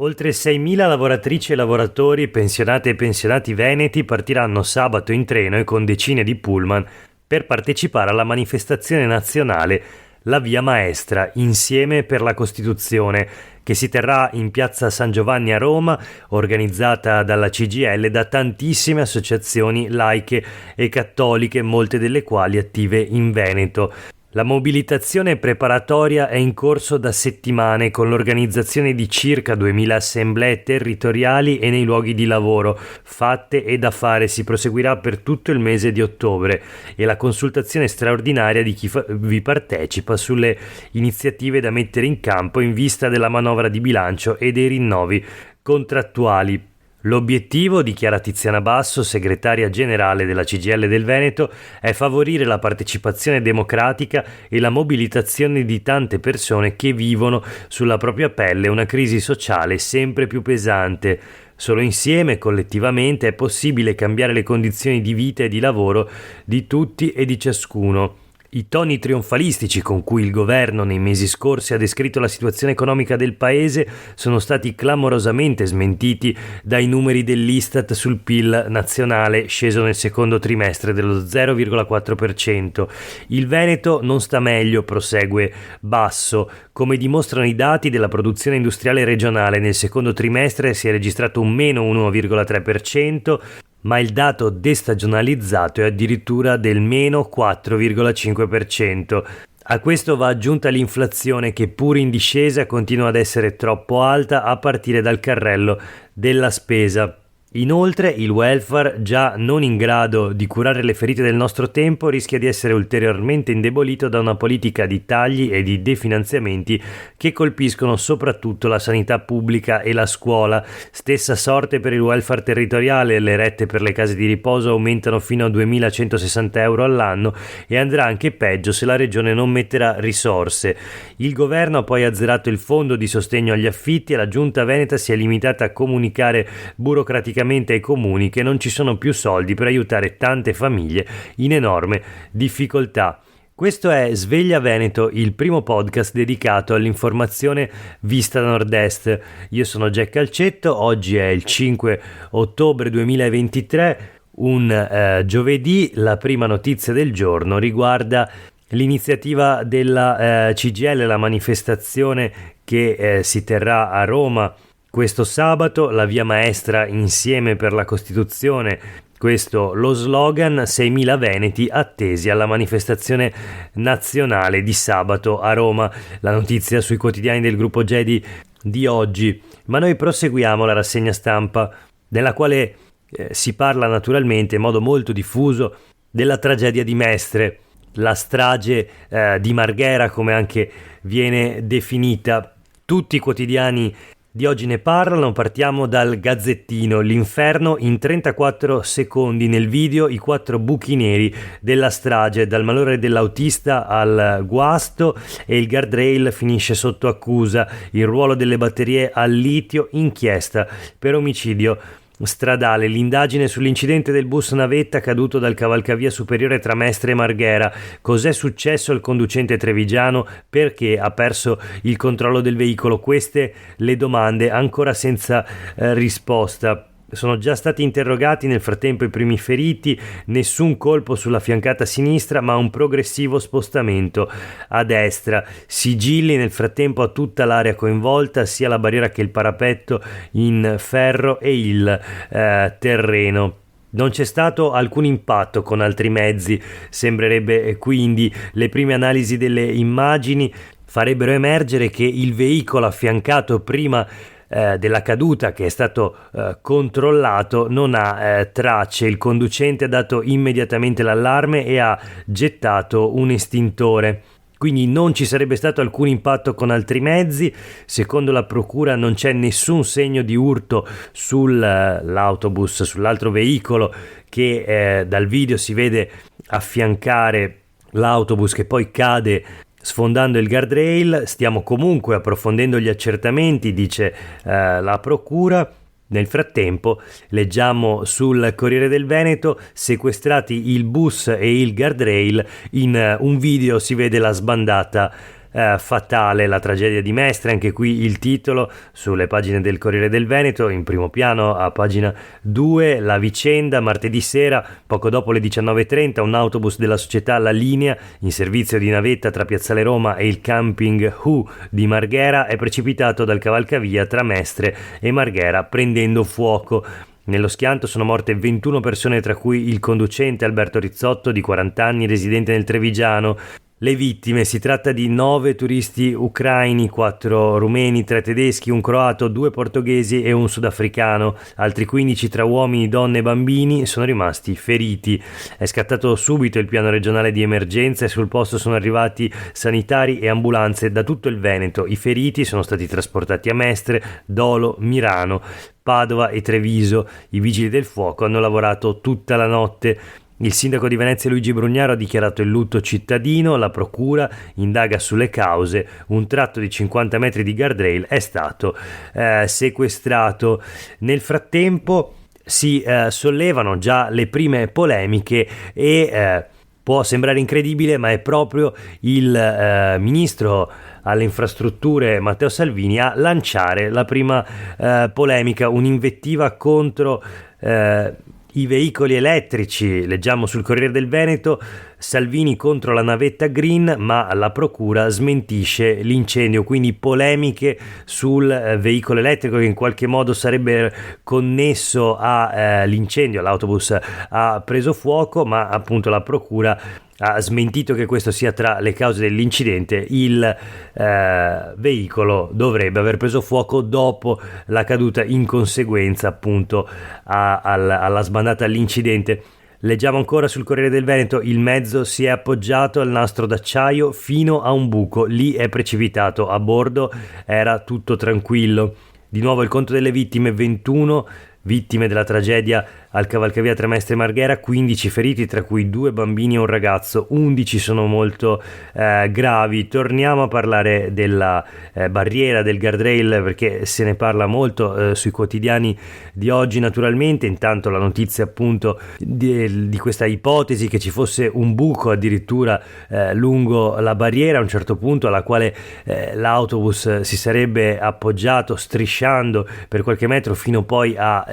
Oltre 6.000 lavoratrici e lavoratori, pensionate e pensionati veneti partiranno sabato in treno e con decine di pullman per partecipare alla manifestazione nazionale La Via Maestra, Insieme per la Costituzione, che si terrà in piazza San Giovanni a Roma, organizzata dalla CGIL e da tantissime associazioni laiche e cattoliche, molte delle quali attive in Veneto. La mobilitazione preparatoria è in corso da settimane con l'organizzazione di circa 2000 assemblee territoriali e nei luoghi di lavoro. Fatte e da fare si proseguirà per tutto il mese di ottobre e la consultazione straordinaria di chi vi partecipa sulle iniziative da mettere in campo in vista della manovra di bilancio e dei rinnovi contrattuali. L'obiettivo, dichiara Tiziana Basso, segretaria generale della CGIL del Veneto, è favorire la partecipazione democratica e la mobilitazione di tante persone che vivono sulla propria pelle una crisi sociale sempre più pesante. Solo insieme, collettivamente, è possibile cambiare le condizioni di vita e di lavoro di tutti e di ciascuno. I toni trionfalistici con cui il governo nei mesi scorsi ha descritto la situazione economica del paese sono stati clamorosamente smentiti dai numeri dell'Istat sul PIL nazionale, sceso nel secondo trimestre dello 0,4%. Il Veneto non sta meglio, prosegue Basso. Come dimostrano i dati della produzione industriale regionale, nel secondo trimestre si è registrato un meno 1,3%, ma il dato destagionalizzato è addirittura del meno 4,5%. A questo va aggiunta l'inflazione che, pur in discesa, continua ad essere troppo alta a partire dal carrello della spesa. Inoltre, il welfare, già non in grado di curare le ferite del nostro tempo, rischia di essere ulteriormente indebolito da una politica di tagli e di definanziamenti che colpiscono soprattutto la sanità pubblica e la scuola. Stessa sorte per il welfare territoriale, le rette per le case di riposo aumentano fino a 2.160 euro all'anno e andrà anche peggio se la regione non metterà risorse. Il governo ha poi azzerato il fondo di sostegno agli affitti e la giunta veneta si è limitata a comunicare burocraticamente ai comuni che non ci sono più soldi per aiutare tante famiglie in enorme difficoltà. Questo è Sveglia Veneto, il primo podcast dedicato all'informazione vista da nord-est. Io sono Jack Calcetto, oggi è il 5 ottobre 2023, un giovedì. La prima notizia del giorno riguarda l'iniziativa della CGIL, la manifestazione che si terrà a Roma questo sabato, la Via Maestra Insieme per la Costituzione. Questo lo slogan, 6.000 veneti attesi alla manifestazione nazionale di sabato a Roma. La notizia sui quotidiani del gruppo Gedi di oggi. Ma noi proseguiamo la rassegna stampa, nella quale si parla naturalmente in modo molto diffuso della tragedia di Mestre, la strage di Marghera, come anche viene definita. Tutti i quotidiani di oggi ne parlano. Partiamo dal Gazzettino. L'inferno in 34 secondi. Nel video i 4 buchi neri della strage, dal malore dell'autista al guasto, e il guardrail finisce sotto accusa. Il ruolo delle batterie al litio, inchiesta per omicidio stradale. L'indagine sull'incidente del bus navetta caduto dal cavalcavia superiore tra Mestre e Marghera. Cos'è successo al conducente trevigiano? Perché ha perso il controllo del veicolo? Queste le domande ancora senza risposta. Sono già stati interrogati nel frattempo i primi feriti, nessun colpo sulla fiancata sinistra ma un progressivo spostamento a destra, sigilli nel frattempo a tutta l'area coinvolta, sia la barriera che il parapetto in ferro e il terreno. Non c'è stato alcun impatto con altri mezzi, sembrerebbe quindi. Le prime analisi delle immagini farebbero emergere che il veicolo affiancato prima della caduta, che è stato controllato, non ha tracce. Il conducente ha dato immediatamente l'allarme e ha gettato un estintore. Quindi non ci sarebbe stato alcun impatto con altri mezzi. Secondo la procura non c'è nessun segno di urto sull'autobus, sull'altro veicolo che dal video si vede affiancare l'autobus, che poi cade sfondando il guardrail. Stiamo comunque approfondendo gli accertamenti, dice la procura. Nel frattempo leggiamo sul Corriere del Veneto: sequestrati il bus e il guardrail, in un video si vede la sbandata fatale, la tragedia di Mestre. Anche qui il titolo sulle pagine del Corriere del Veneto, in primo piano a pagina 2, la vicenda. Martedì sera, poco dopo le 19:30, un autobus della società La Linea, in servizio di navetta tra Piazzale Roma e il camping Hu di Marghera, è precipitato dal cavalcavia tra Mestre e Marghera, prendendo fuoco. Nello schianto sono morte 21 persone, tra cui il conducente Alberto Rizzotto, di 40 anni, residente nel Trevigiano. Le vittime: si tratta di 9 turisti ucraini, 4 rumeni, 3 tedeschi, un croato, 2 portoghesi e un sudafricano. Altri 15 tra uomini, donne e bambini sono rimasti feriti. È scattato subito il piano regionale di emergenza e sul posto sono arrivati sanitari e ambulanze da tutto il Veneto. I feriti sono stati trasportati a Mestre, Dolo, Mirano, Padova e Treviso. I vigili del fuoco hanno lavorato tutta la notte. Il sindaco di Venezia Luigi Brugnaro ha dichiarato il lutto cittadino, la procura indaga sulle cause, un tratto di 50 metri di guardrail è stato sequestrato. Nel frattempo si sollevano già le prime polemiche e può sembrare incredibile, ma è proprio il ministro alle infrastrutture Matteo Salvini a lanciare la prima polemica, un'invettiva contro i veicoli elettrici. Leggiamo sul Corriere del Veneto: Salvini contro la navetta green, ma la procura smentisce l'incendio. Quindi polemiche sul veicolo elettrico che in qualche modo sarebbe connesso all'incendio. L'autobus ha preso fuoco, ma appunto la procura ha smentito che questo sia tra le cause dell'incidente. Il veicolo dovrebbe aver preso fuoco dopo la caduta in conseguenza appunto alla sbandata all'incidente. Leggiamo ancora sul Corriere del Veneto: il mezzo si è appoggiato al nastro d'acciaio fino a un buco, lì è precipitato, a bordo era tutto tranquillo. Di nuovo il conto delle vittime: 21 vittime della tragedia al cavalcavia tra Mestre e Marghera, 15 feriti, tra cui 2 bambini e un ragazzo, 11 sono molto gravi. Torniamo a parlare della barriera, del guardrail, perché se ne parla molto sui quotidiani di oggi naturalmente. Intanto la notizia appunto di questa ipotesi che ci fosse un buco addirittura lungo la barriera a un certo punto, alla quale l'autobus si sarebbe appoggiato strisciando per qualche metro fino poi a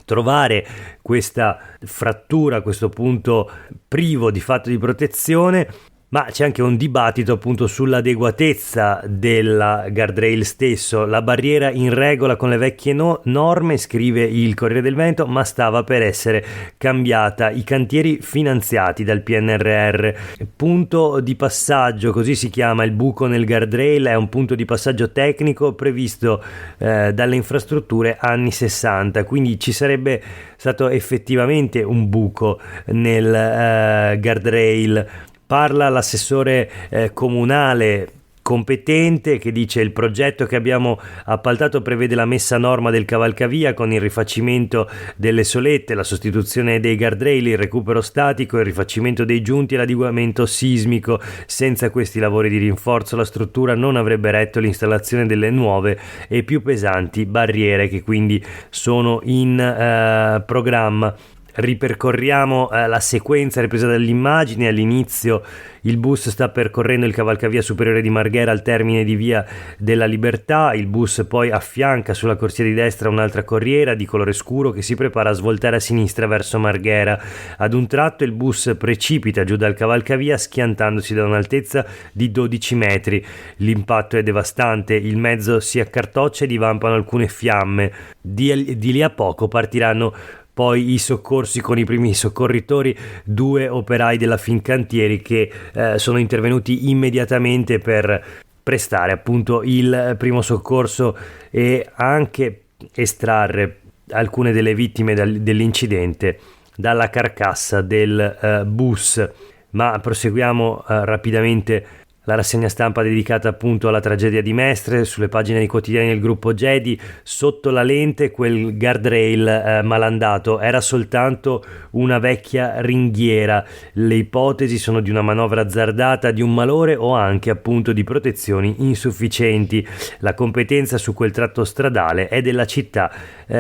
trovare questa frattura, questo punto privo di fatto di protezione. Ma c'è anche un dibattito appunto sull'adeguatezza della guardrail stesso. La barriera in regola con le vecchie norme, scrive il Corriere del Veneto, ma stava per essere cambiata. I cantieri finanziati dal PNRR. Punto di passaggio, così si chiama il buco nel guardrail, è un punto di passaggio tecnico previsto dalle infrastrutture anni 60, quindi ci sarebbe stato effettivamente un buco nel guardrail. Parla l'assessore comunale competente che dice: il progetto che abbiamo appaltato prevede la messa a norma del cavalcavia con il rifacimento delle solette, la sostituzione dei guardrail, il recupero statico, il rifacimento dei giunti e l'adeguamento sismico. Senza questi lavori di rinforzo la struttura non avrebbe retto l'installazione delle nuove e più pesanti barriere che quindi sono in programma. Ripercorriamo la sequenza ripresa dalle immagini. All'inizio il bus sta percorrendo il cavalcavia superiore di Marghera al termine di Via della Libertà. Il bus poi affianca sulla corsia di destra un'altra corriera di colore scuro che si prepara a svoltare a sinistra verso Marghera. Ad un tratto il bus precipita giù dal cavalcavia schiantandosi da un'altezza di 12 metri. L'impatto è devastante, il mezzo si accartoccia e divampano alcune fiamme. Di lì a poco partiranno poi i soccorsi con i primi soccorritori, 2 operai della Fincantieri che sono intervenuti immediatamente per prestare appunto il primo soccorso e anche estrarre alcune delle vittime dell'incidente dalla carcassa del bus. Ma proseguiamo rapidamente la rassegna stampa dedicata appunto alla tragedia di Mestre. Sulle pagine dei quotidiani del gruppo Gedi: sotto la lente quel guardrail malandato era soltanto una vecchia ringhiera. Le ipotesi sono di una manovra azzardata, di un malore o anche appunto di protezioni insufficienti. La competenza su quel tratto stradale è della città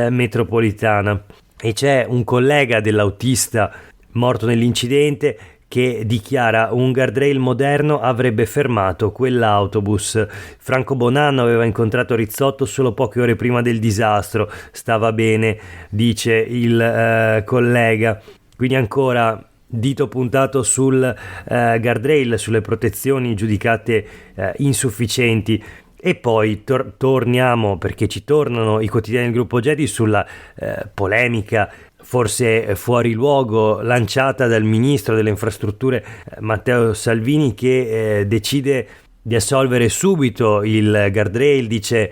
metropolitana. E c'è un collega dell'autista morto nell'incidente che dichiara: un guardrail moderno avrebbe fermato quell'autobus. Franco Bonanno aveva incontrato Rizzotto solo poche ore prima del disastro, stava bene, dice il collega. Quindi ancora dito puntato sul guardrail, sulle protezioni giudicate insufficienti. E poi torniamo, perché ci tornano i quotidiani del gruppo Gedi, sulla polemica forse fuori luogo lanciata dal ministro delle infrastrutture Matteo Salvini, che decide di assolvere subito il guardrail. Dice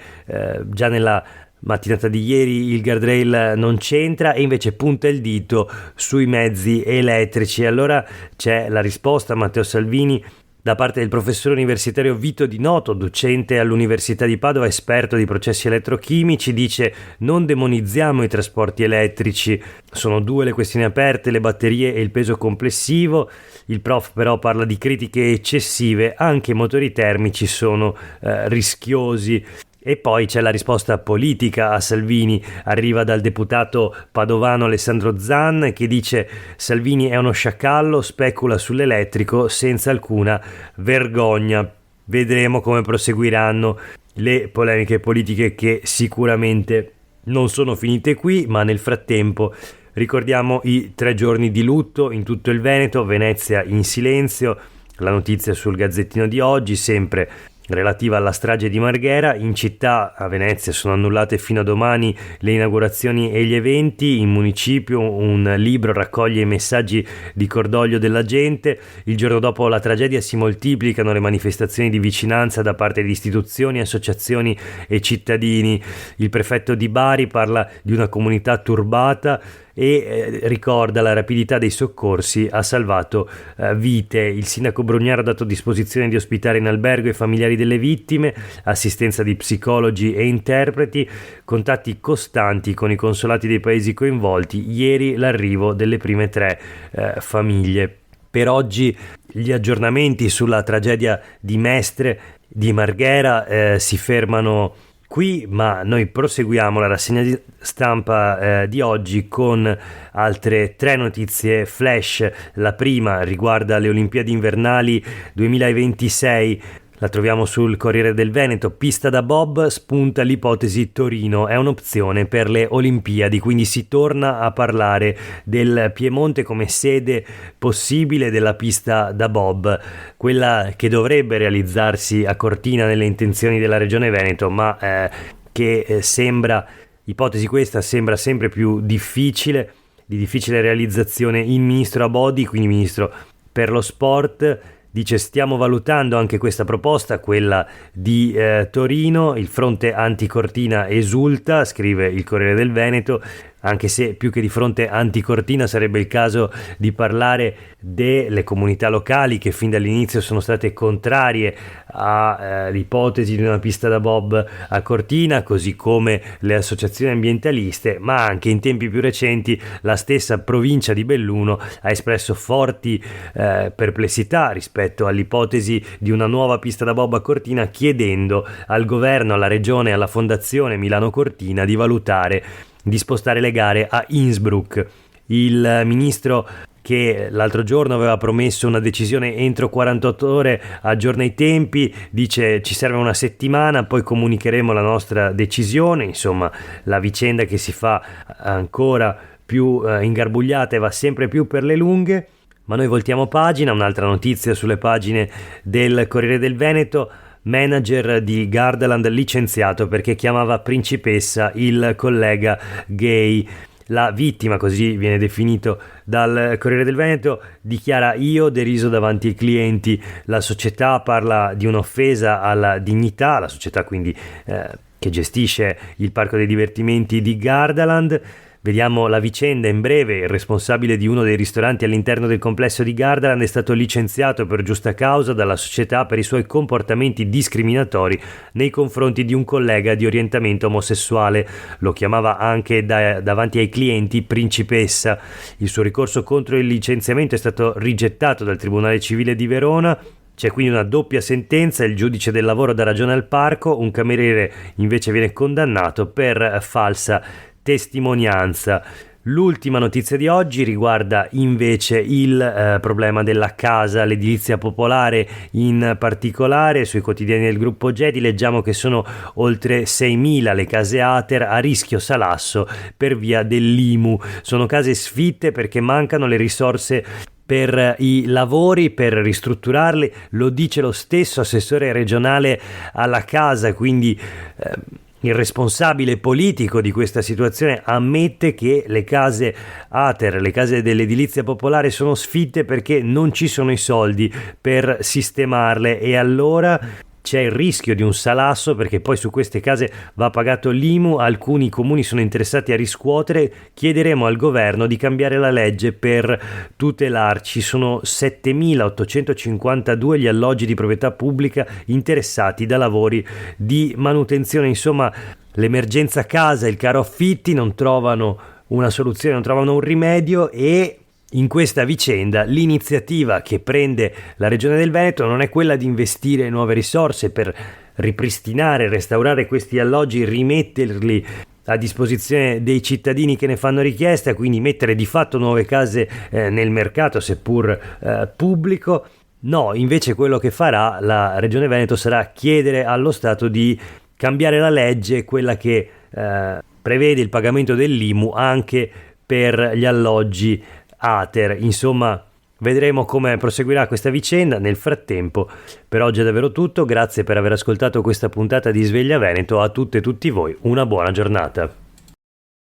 già nella mattinata di ieri il guardrail non c'entra, e invece punta il dito sui mezzi elettrici. Allora c'è la risposta a Matteo Salvini da parte del professore universitario Vito Di Noto, docente all'Università di Padova, esperto di processi elettrochimici. Dice: non demonizziamo i trasporti elettrici, sono due le questioni aperte, le batterie e il peso complessivo. Il prof però parla di critiche eccessive, anche i motori termici sono rischiosi. E poi c'è la risposta politica a Salvini, arriva dal deputato padovano Alessandro Zan, che dice: Salvini è uno sciacallo, specula sull'elettrico senza alcuna vergogna. Vedremo come proseguiranno le polemiche politiche, che sicuramente non sono finite qui, ma nel frattempo ricordiamo i 3 giorni di lutto in tutto il Veneto. Venezia in silenzio, la notizia sul Gazzettino di oggi, sempre relativa alla strage di Marghera. In città, a Venezia, sono annullate fino a domani le inaugurazioni e gli eventi. In municipio un libro raccoglie i messaggi di cordoglio della gente. Il giorno dopo la tragedia si moltiplicano le manifestazioni di vicinanza da parte di istituzioni, associazioni e cittadini. Il prefetto di Bari parla di una comunità turbata e ricorda la rapidità dei soccorsi ha salvato vite. Il sindaco Brugnaro ha dato disposizione di ospitare in albergo i familiari delle vittime, assistenza di psicologi e interpreti, contatti costanti con i consolati dei paesi coinvolti. Ieri l'arrivo delle prime 3 famiglie. Per oggi gli aggiornamenti sulla tragedia di Mestre di Marghera si fermano qui, ma noi proseguiamo la rassegna stampa di oggi con altre 3 notizie flash. La prima riguarda le Olimpiadi invernali 2026. La troviamo sul Corriere del Veneto. Pista da bob, spunta l'ipotesi Torino, è un'opzione per le Olimpiadi, quindi si torna a parlare del Piemonte come sede possibile della pista da bob, quella che dovrebbe realizzarsi a Cortina nelle intenzioni della Regione Veneto, ma che sembra, ipotesi questa, sembra sempre più difficile, di difficile realizzazione. Il ministro Abodi, quindi ministro per lo sport, dice: stiamo valutando anche questa proposta, quella di Torino. Il fronte anticortina esulta, scrive il Corriere del Veneto, anche se più che di fronte anticortina sarebbe il caso di parlare delle comunità locali che fin dall'inizio sono state contrarie all'ipotesi di una pista da bob a Cortina, così come le associazioni ambientaliste, ma anche in tempi più recenti la stessa provincia di Belluno ha espresso forti perplessità rispetto all'ipotesi di una nuova pista da bob a Cortina, chiedendo al governo, alla regione e alla fondazione Milano Cortina di valutare di spostare le gare a Innsbruck. Il ministro, che l'altro giorno aveva promesso una decisione entro 48 ore, aggiorna i tempi, dice: ci serve una settimana, poi comunicheremo la nostra decisione. Insomma, la vicenda che si fa ancora più ingarbugliata e va sempre più per le lunghe. Ma noi voltiamo pagina. Un'altra notizia sulle pagine del Corriere del Veneto: manager di Gardaland licenziato perché chiamava principessa il collega gay. La vittima, così viene definito dal Corriere del Veneto, dichiara: io deriso davanti ai clienti. La società parla di un'offesa alla dignità, la società quindi che gestisce il parco dei divertimenti di Gardaland. Vediamo la vicenda in breve. Il responsabile di uno dei ristoranti all'interno del complesso di Gardaland è stato licenziato per giusta causa dalla società per i suoi comportamenti discriminatori nei confronti di un collega di orientamento omosessuale. Lo chiamava anche davanti ai clienti principessa. Il suo ricorso contro il licenziamento è stato rigettato dal Tribunale Civile di Verona. C'è quindi una doppia sentenza: il giudice del lavoro dà ragione al parco, un cameriere invece viene condannato per falsa testimonianza. L'ultima notizia di oggi riguarda invece il problema della casa, l'edilizia popolare in particolare. Sui quotidiani del gruppo Gedi leggiamo che sono oltre 6.000 le case ATER a rischio salasso per via dell'IMU. Sono case sfitte perché mancano le risorse per i lavori, per ristrutturarli. Lo dice lo stesso assessore regionale alla casa, quindi il responsabile politico di questa situazione ammette che le case ATER, le case dell'edilizia popolare, sono sfitte perché non ci sono i soldi per sistemarle, e allora c'è il rischio di un salasso, perché poi su queste case va pagato l'IMU. Alcuni comuni sono interessati a riscuotere. Chiederemo al governo di cambiare la legge per tutelarci. Sono 7.852 gli alloggi di proprietà pubblica interessati da lavori di manutenzione. Insomma, l'emergenza casa, il caro affitti non trovano una soluzione, non trovano un rimedio, e in questa vicenda l'iniziativa che prende la Regione del Veneto non è quella di investire nuove risorse per ripristinare, restaurare questi alloggi, rimetterli a disposizione dei cittadini che ne fanno richiesta, quindi mettere di fatto nuove case nel mercato, seppur pubblico. No, invece quello che farà la Regione Veneto sarà chiedere allo Stato di cambiare la legge, quella che prevede il pagamento dell'IMU anche per gli alloggi ATER. Insomma, vedremo come proseguirà questa vicenda. Nel frattempo, per oggi è davvero tutto. Grazie per aver ascoltato questa puntata di Sveglia Veneto. A tutte e tutti voi una buona giornata.